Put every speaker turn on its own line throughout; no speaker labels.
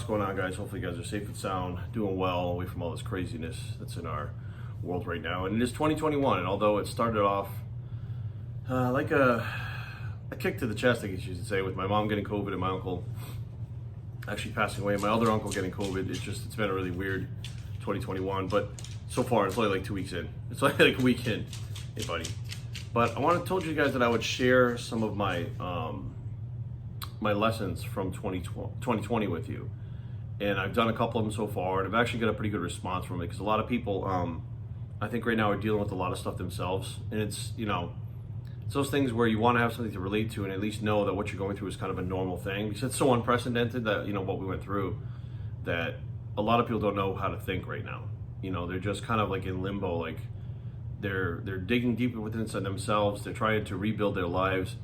What's going on, guys? Hopefully you guys are safe and sound, doing well, away from all this craziness that's in our world right now. And it is 2021, and although it started off like a kick to the chest, I guess you should say, with my mom getting COVID and my uncle actually passing away, and my other uncle getting COVID, it's been a really weird 2021. But so far, it's only like 2 weeks in. It's only like a week in, hey buddy. But told you guys that I would share some of my my lessons from 2020 with you, and I've done a couple of them so far, and I've actually got a pretty good response from it, because a lot of people I think right now are dealing with a lot of stuff themselves, and it's those things where you want to have something to relate to and at least know that what you're going through is kind of a normal thing, because it's so unprecedented that what we went through, that a lot of people don't know how to think right now. They're just kind of like in limbo, like they're digging deeper within themselves, they're trying to rebuild their lives.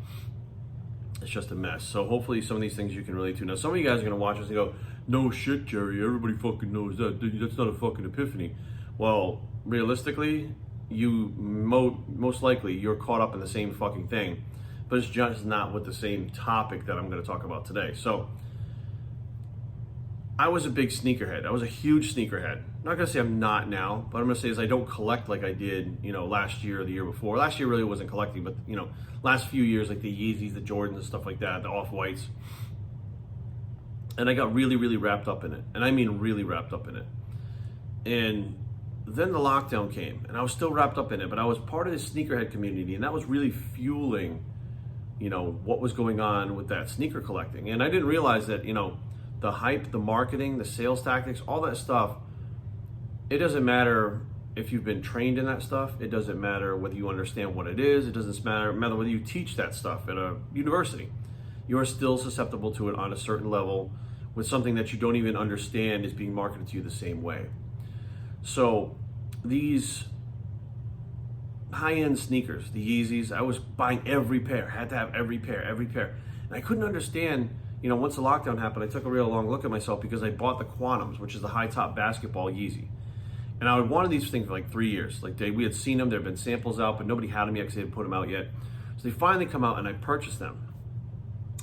It's just a mess. So hopefully some of these things you can relate to. Now, some of you guys are going to watch this and go, no shit, Jerry, everybody fucking knows that. That's not a fucking epiphany. Well, realistically, you most likely you're caught up in the same fucking thing, but it's just not with the same topic that I'm going to talk about today. So I was a big sneakerhead. I was a huge sneakerhead. I'm not going to say I'm not now, but I'm going to say is I don't collect like I did, last year or the year before. Last year really wasn't collecting, but last few years, like the Yeezys, the Jordans and stuff like that, the Off-Whites. And I got really, really wrapped up in it. And I mean really wrapped up in it. And then the lockdown came, and I was still wrapped up in it, but I was part of this sneakerhead community, and that was really fueling, what was going on with that sneaker collecting. And I didn't realize that, the hype, the marketing, the sales tactics, all that stuff, it doesn't matter if you've been trained in that stuff. It doesn't matter whether you understand what it is. It doesn't matter whether you teach that stuff at a university. You are still susceptible to it on a certain level with something that you don't even understand is being marketed to you the same way. So these high-end sneakers, the Yeezys, I was buying every pair, had to have every pair. And I couldn't understand, once the lockdown happened, I took a real long look at myself, because I bought the Quantums, which is the high-top basketball Yeezy. And I had wanted these things for like 3 years. Like we had seen them, there had been samples out, but nobody had them yet because they hadn't put them out yet. So they finally come out and I purchased them.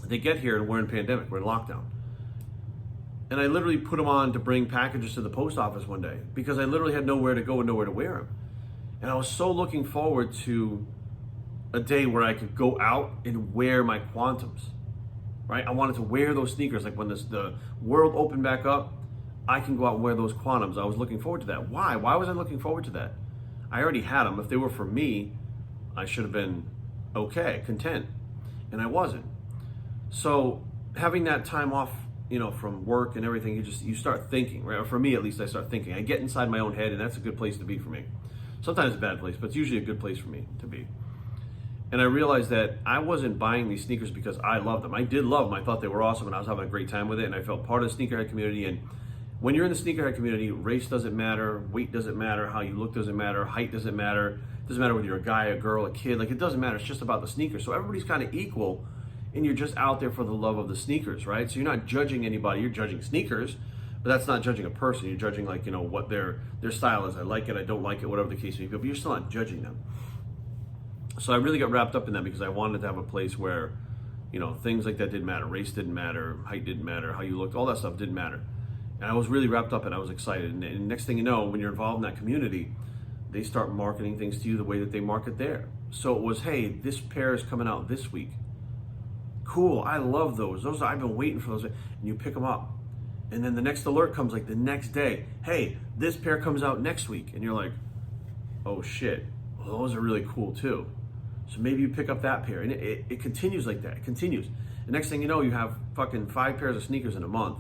They get here and we're in pandemic, we're in lockdown. And I literally put them on to bring packages to the post office one day, because I literally had nowhere to go and nowhere to wear them. And I was so looking forward to a day where I could go out and wear my Quantums, right? I wanted to wear those sneakers. Like when the world opened back up, I can go out and wear those Quantums. I was looking forward to that. Why? Why was I looking forward to that? I already had them. If they were for me, I should have been okay, content. And I wasn't. So having that time off, from work and everything, you start thinking, right? Or for me, at least, I start thinking. I get inside my own head, and that's a good place to be for me. Sometimes it's a bad place, but it's usually a good place for me to be. And I realized that I wasn't buying these sneakers because I loved them. I did love them. I thought they were awesome, and I was having a great time with it, and I felt part of the sneakerhead community. And when you're in the sneakerhead community, race doesn't matter, weight doesn't matter, how you look doesn't matter, height doesn't matter. It doesn't matter whether you're a guy, a girl, a kid. Like, it doesn't matter. It's just about the sneakers. So everybody's kind of equal, and you're just out there for the love of the sneakers, right? So you're not judging anybody. You're judging sneakers, but that's not judging a person. You're judging, like, what their style is. I like it, I don't like it, whatever the case may be, but you're still not judging them. So I really got wrapped up in that, because I wanted to have a place where, things like that didn't matter. Race didn't matter, height didn't matter, how you looked, all that stuff didn't matter. And I was really wrapped up, and I was excited. And next thing you know, when you're involved in that community, they start marketing things to you the way that they market there. So it was, hey, this pair is coming out this week. Cool, I love those. I've been waiting for those. And you pick them up. And then the next alert comes like the next day. Hey, this pair comes out next week. And you're like, oh shit, well, those are really cool too. So maybe you pick up that pair. And it continues like that. It continues. The next thing you know, you have fucking 5 pairs of sneakers in a month.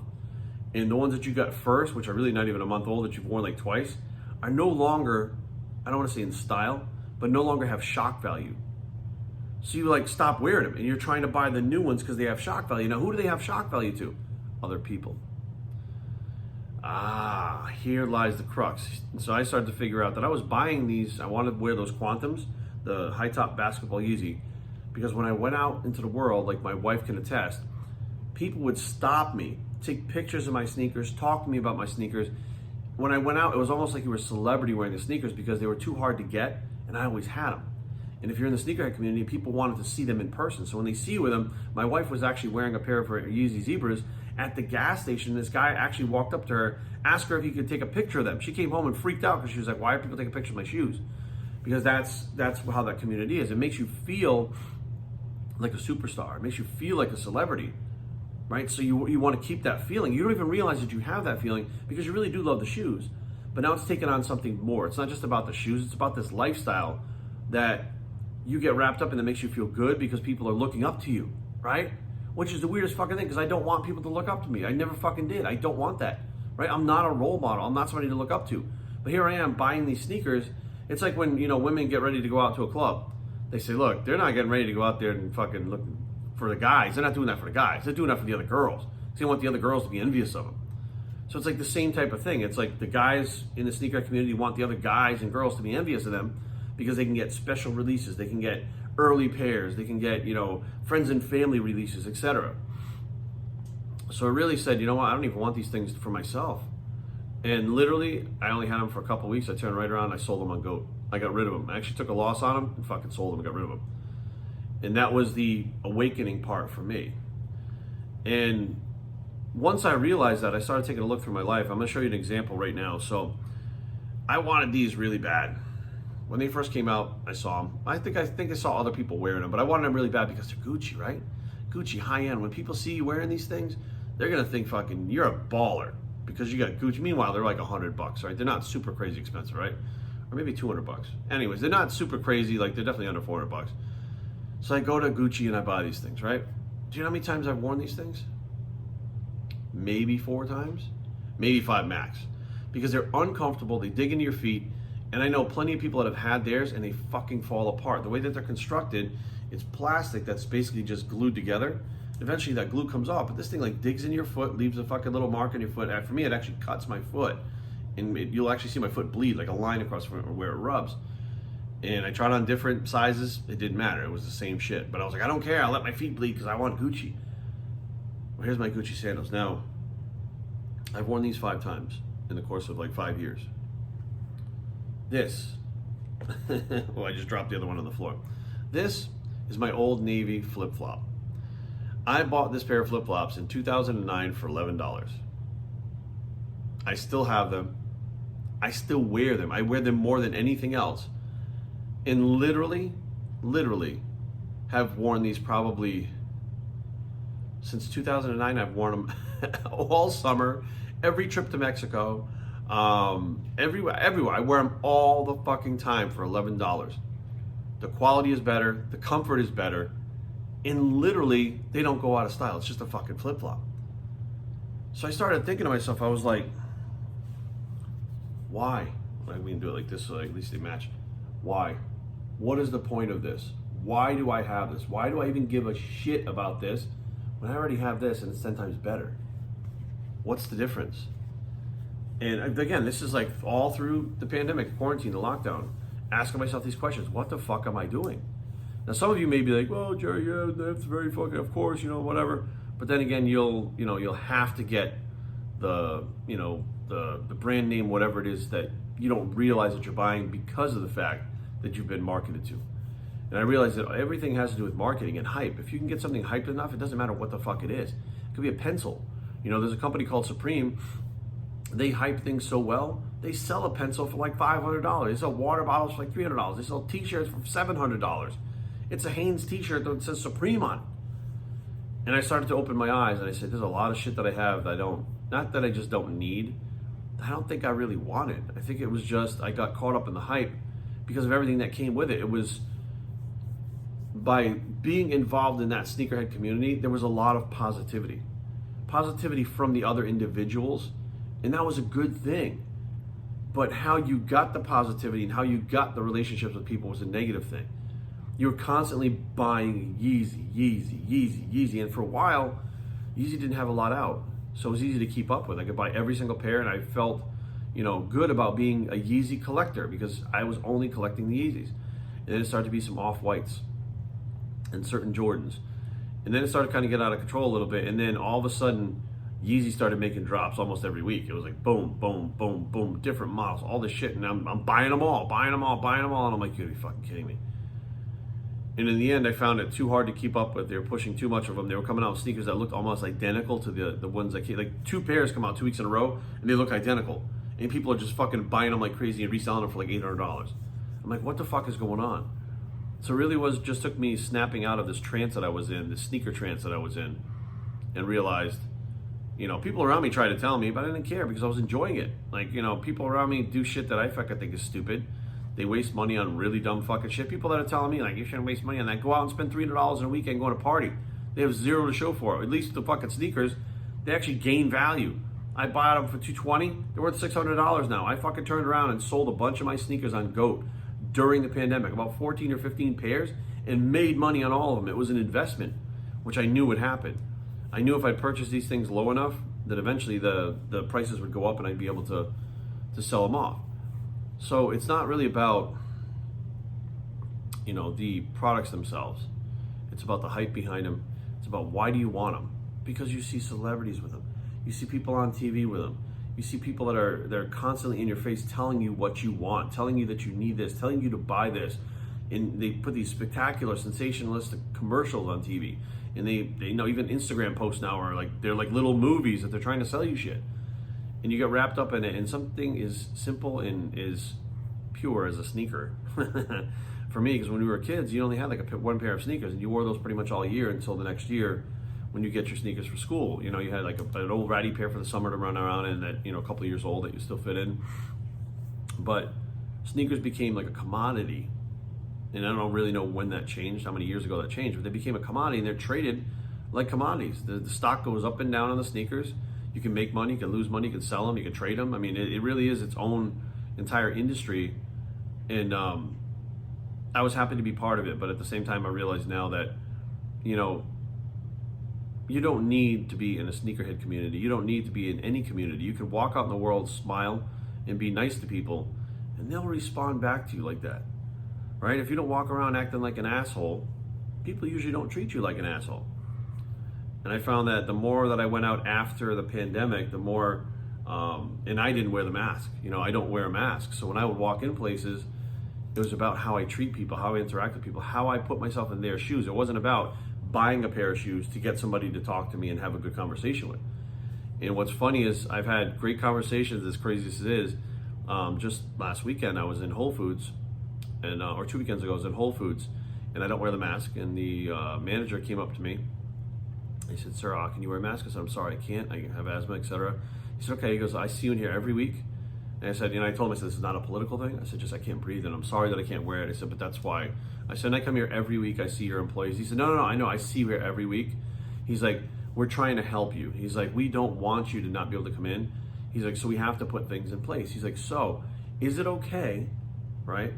And the ones that you got first, which are really not even a month old, that you've worn like twice, are no longer, I don't want to say in style, but no longer have shock value. So you stop wearing them, and you're trying to buy the new ones because they have shock value. Now, who do they have shock value to? Other people. Here lies the crux. And so I started to figure out that I was buying these. I wanted to wear those Quantums, the high top basketball Yeezy, because when I went out into the world, like my wife can attest, people would stop me, take pictures of my sneakers, talk to me about my sneakers. When I went out, it was almost like you were a celebrity wearing the sneakers, because they were too hard to get, and I always had them. And if you're in the sneakerhead community, people wanted to see them in person. So when they see you with them, my wife was actually wearing a pair of her Yeezy Zebras, at the gas station. This guy actually walked up to her, asked her if he could take a picture of them. She came home and freaked out because she was like, why are people taking pictures of my shoes? Because that's how that community is. It makes you feel like a superstar. It makes you feel like a celebrity, right? So you want to keep that feeling. You don't even realize that you have that feeling because you really do love the shoes. But now it's taken on something more. It's not just about the shoes. It's about this lifestyle that you get wrapped up in that makes you feel good because people are looking up to you, right? Which is the weirdest fucking thing because I don't want people to look up to me. I never fucking did. I don't want that, right? I'm not a role model. I'm not somebody to look up to. But here I am buying these sneakers. It's like when, women get ready to go out to a club. They say, look, they're not getting ready to go out there and fucking look for the guys. They're not doing that for the guys. They're doing that for the other girls. They want the other girls to be envious of them. So it's like the same type of thing. It's like the guys in the sneaker community want the other guys and girls to be envious of them because they can get special releases. They can get early pairs. They can get, friends and family releases, etc. So I really said, you know what? I don't even want these things for myself. And literally, I only had them for a couple weeks. I turned right around and I sold them on GOAT. I got rid of them. I actually took a loss on them and fucking sold them and got rid of them. And that was the awakening part for me. And once I realized that, I started taking a look through my life. I'm going to show you an example right now. So I wanted these really bad. When they first came out, I saw them. I think I saw other people wearing them, but I wanted them really bad because they're Gucci, right? Gucci, high end. When people see you wearing these things, they're going to think fucking you're a baller because you got Gucci. Meanwhile, they're like $100, right? They're not super crazy expensive, right? Or maybe $200. Anyways, they're not super crazy. Like, they're definitely under $400. So I go to Gucci and I buy these things, right? Do you know how many times I've worn these things? Maybe 4 times, maybe 5 max, because they're uncomfortable. They dig into your feet, and I know plenty of people that have had theirs and they fucking fall apart. The way that they're constructed, it's plastic that's basically just glued together. Eventually that glue comes off, but this thing like digs in your foot, leaves a fucking little mark in your foot. And for me, it actually cuts my foot, and you'll actually see my foot bleed, like a line across where it rubs. And I tried on different sizes. It didn't matter. It was the same shit. But I was like, I don't care. I'll let my feet bleed because I want Gucci. Well, here's my Gucci sandals. Now, I've worn these 5 times in the course of like 5 years. This, well, I just dropped the other one on the floor. This is my Old Navy flip-flop. I bought this pair of flip-flops in 2009 for $11. I still have them. I still wear them. I wear them more than anything else. And literally have worn these probably since 2009. I've worn them all summer, every trip to Mexico, everywhere. I wear them all the fucking time for $11. The quality is better, the comfort is better, and literally they don't go out of style. It's just a fucking flip-flop. So I started thinking to myself, I was like, why? Like, we can do it like this so at least they match. Why? What is the point of this? Why do I have this? Why do I even give a shit about this when I already have this and it's 10 times better? What's the difference? And again, this is like all through the pandemic, quarantine, the lockdown, asking myself these questions. What the fuck am I doing? Now, some of you may be like, well, Jerry, yeah, that's very fucking, of course, whatever. But then again, you'll have to get the brand name, whatever it is that you don't realize that you're buying because of the fact that you've been marketed to. And I realize that everything has to do with marketing and hype. If you can get something hyped enough, it doesn't matter what the fuck it is. It could be a pencil. There's a company called Supreme. They hype things so well, they sell a pencil for like $500. They sell water bottles for like $300. They sell t-shirts for $700. It's a Hanes t-shirt that says Supreme on it. And I started to open my eyes and I said, there's a lot of shit that I have that not that I just don't need, I don't think I really wanted. I think it was just, I got caught up in the hype because of everything that came with it. It was, by being involved in that sneakerhead community, there was a lot of positivity from the other individuals, and that was a good thing. But how you got the positivity and how you got the relationships with people was a negative thing. You were constantly buying Yeezy, and for a while, Yeezy didn't have a lot out, so it was easy to keep up with. I could buy every single pair, and I felt, good about being a Yeezy collector because I was only collecting the Yeezys. And then it started to be some off-whites and certain Jordans. And then it started to kind of get out of control a little bit. And then all of a sudden, Yeezy started making drops almost every week. It was like boom, boom, boom, boom, different models, all this shit. And I'm buying them all. And I'm like, you're fucking kidding me. And in the end, I found it too hard to keep up with. They were pushing too much of them. They were coming out with sneakers that looked almost identical to the ones that came. Like 2 pairs come out 2 weeks in a row, and they look identical. And people are just fucking buying them like crazy and reselling them for like $800. I'm like, what the fuck is going on? So it really just took me snapping out of this trance that I was in, this sneaker trance that I was in, and realized, people around me tried to tell me, but I didn't care because I was enjoying it. Like, people around me do shit that I fucking think is stupid. They waste money on really dumb fucking shit. People that are telling me, like, you shouldn't waste money on that. Go out and spend $300 in a weekend going to party. They have zero to show for it. At least the fucking sneakers, they actually gain value. I bought them for $220. They're worth $600 now. I fucking turned around and sold a bunch of my sneakers on GOAT during the pandemic, about 14 or 15 pairs, and made money on all of them. It was an investment, which I knew would happen. I knew if I purchased these things low enough that eventually the prices would go up and I'd be able to sell them off. So it's not really about, the products themselves. It's about the hype behind them. It's about why do you want them? Because you see celebrities with them. You see people on TV with them. You see people that are constantly in your face telling you what you want, telling you that you need this, telling you to buy this. And they put these spectacular, sensationalistic commercials on TV. And they even Instagram posts now are they're like little movies that they're trying to sell you shit. And you get wrapped up in it, and something is simple and is pure as a sneaker. For me, because when we were kids, you only had like one pair of sneakers, and you wore those pretty much all year until the next year when you get your sneakers for school. You had like an old ratty pair for the summer to run around in that, a couple of years old that you still fit in. But sneakers became like a commodity. And I don't really know when that changed, how many years ago that changed, but they became a commodity and they're traded like commodities. The stock goes up and down on the sneakers. You can make money, you can lose money, you can sell them, you can trade them. I mean, it really is its own entire industry. And I was happy to be part of it, but at the same time, I realize now that, you don't need to be in a sneakerhead community. You don't need to be in any community. You can walk out in the world, smile, and be nice to people, and they'll respond back to you like that, right? If you don't walk around acting like an asshole, people usually don't treat you like an asshole. And I found that the more that I went out after the pandemic, the more, and I didn't wear the mask. I don't wear a mask. So when I would walk in places, it was about how I treat people, how I interact with people, how I put myself in their shoes. It wasn't about buying a pair of shoes to get somebody to talk to me and have a good conversation with. And what's funny is I've had great conversations, as crazy as it is. Just last weekend, I was in Whole Foods, and or 2 weekends ago, I was in Whole Foods, and I don't wear the mask. And the manager came up to me. He said, "Sir, can you wear a mask?" I said, "I'm sorry, I can't. I have asthma, etc." He said, "Okay." He goes, "I see you in here every week." And I said, I told him, I said, "This is not a political thing." I said, "Just I can't breathe, and I'm sorry that I can't wear it." I said, "But that's why." I said, "And I come here every week. I see your employees." He said, No, I know. I see you here every week." He's like, "We're trying to help you." He's like, "We don't want you to not be able to come in." He's like, "So we have to put things in place." He's like, "So is it okay, right,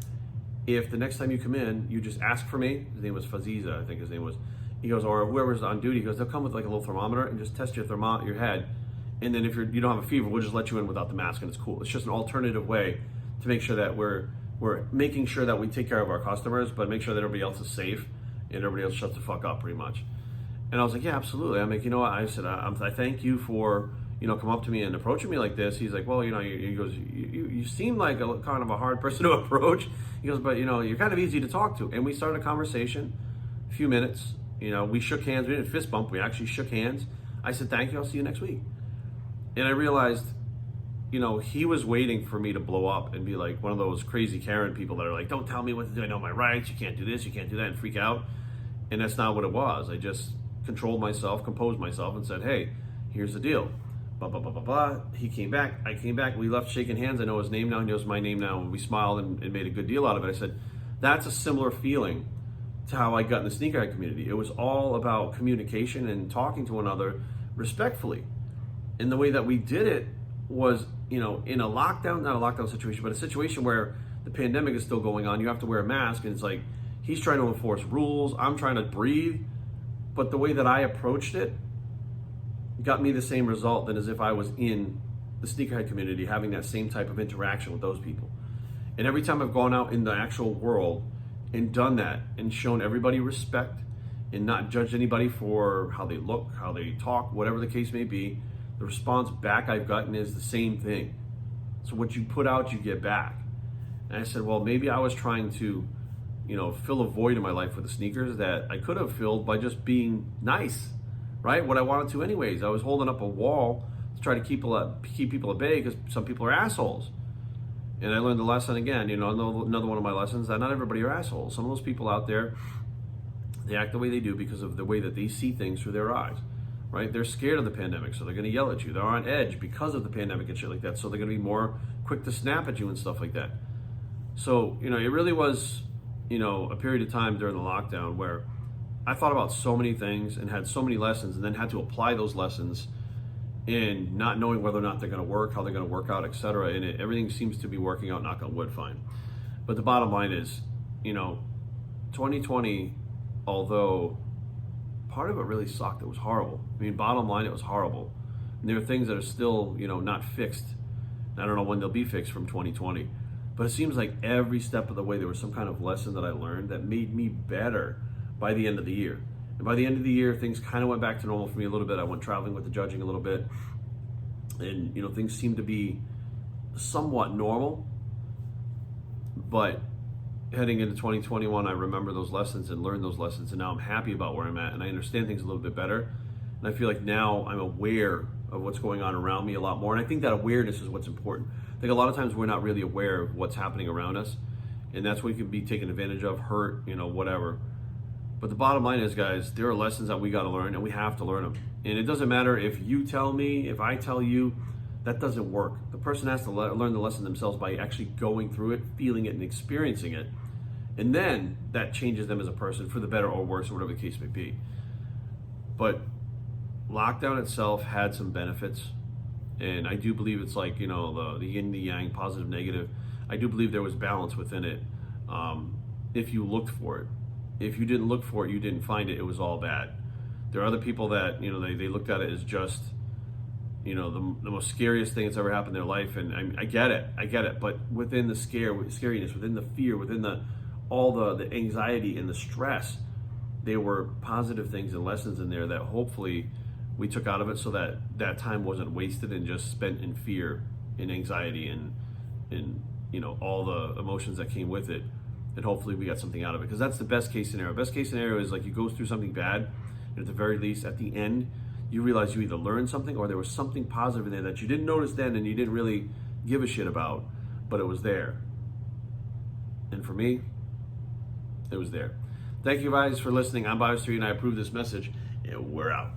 if the next time you come in, you just ask for me?" His name was Faziza, I think his name was. He goes, "Or whoever's on duty." He goes, "They'll come with like a little thermometer and just test your head. And then if you don't have a fever, we'll just let you in without the mask, and it's cool." It's just an alternative way to make sure that we're making sure that we take care of our customers, but make sure that everybody else is safe and everybody else shuts the fuck up, pretty much. And I was like, "Yeah, absolutely." I'm like, "You know what?" I said, I thank you for, come up to me and approaching me like this." He's like, "Well, he goes, you seem like a kind of a hard person to approach." He goes, "But, you're kind of easy to talk to." And we started a conversation, a few minutes. We shook hands. We didn't fist bump. We actually shook hands. I said, "Thank you. I'll see you next week." And I realized, he was waiting for me to blow up and be like one of those crazy Karen people that are like, "Don't tell me what to do. I know my rights. You can't do this. You can't do that," and freak out. And that's not what it was. I just controlled myself, composed myself, and said, "Hey, here's the deal. Blah, blah, blah, blah, blah." He came back. I came back. We left shaking hands. I know his name now. He knows my name now. And we smiled and made a good deal out of it. I said, that's a similar feeling to how I got in the sneakerhead community. It was all about communication and talking to one another respectfully. And the way that we did it was, in a lockdown, not a lockdown situation, but a situation where the pandemic is still going on. You have to wear a mask, and it's like he's trying to enforce rules. I'm trying to breathe. But the way that I approached it got me the same result than as if I was in the sneakerhead community having that same type of interaction with those people. And every time I've gone out in the actual world and done that and shown everybody respect and not judged anybody for how they look, how they talk, whatever the case may be, the response back I've gotten is the same thing. So what you put out, you get back. And I said, well, maybe I was trying to, fill a void in my life with the sneakers that I could have filled by just being nice, right? What I wanted to anyways. I was holding up a wall to try to keep people at bay because some people are assholes. And I learned the lesson again, another one of my lessons, that not everybody are assholes. Some of those people out there, they act the way they do because of the way that they see things through their eyes, right? They're scared of the pandemic, so they're going to yell at you. They're on edge because of the pandemic and shit like that, so they're going to be more quick to snap at you and stuff like that. So, it really was, a period of time during the lockdown where I thought about so many things and had so many lessons, and then had to apply those lessons in not knowing whether or not they're going to work, how they're going to work out, etc. And everything seems to be working out, knock on wood, fine. But the bottom line is, 2020, although part of it really sucked, it was horrible. I mean, bottom line, it was horrible. And there are things that are still, not fixed. I don't know when they'll be fixed from 2020. But it seems like every step of the way there was some kind of lesson that I learned that made me better by the end of the year. And by the end of the year, things kind of went back to normal for me a little bit. I went traveling with the judging a little bit. And, things seemed to be somewhat normal. But heading into 2021, I remember those lessons and learned those lessons. And now I'm happy about where I'm at. And I understand things a little bit better. And I feel like now I'm aware of what's going on around me a lot more. And I think that awareness is what's important. I think a lot of times we're not really aware of what's happening around us. And that's what can be taken advantage of, hurt, whatever. But the bottom line is, guys, there are lessons that we got to learn, and we have to learn them. And it doesn't matter if you tell me, if I tell you, that doesn't work. The person has to learn the lesson themselves by actually going through it, feeling it, and experiencing it. And then that changes them as a person for the better or worse, or whatever the case may be. But lockdown itself had some benefits. And I do believe it's like, the yin, the yang, positive, negative. I do believe there was balance within it if you looked for it. If you didn't look for it, you didn't find it, it was all bad. There are other people that, they looked at it as just, the most scariest thing that's ever happened in their life. And I get it. But within the scariness, within the fear, within all the anxiety and the stress, there were positive things and lessons in there that hopefully we took out of it, so that that time wasn't wasted and just spent in fear and anxiety and all the emotions that came with it. And hopefully we got something out of it, because that's the best case scenario. Best case scenario is like you go through something bad, and at the very least, at the end, you realize you either learned something or there was something positive in there that you didn't notice then and you didn't really give a shit about, but it was there. And for me, it was there. Thank you guys for listening. I'm Bio3, and I approve this message, and we're out.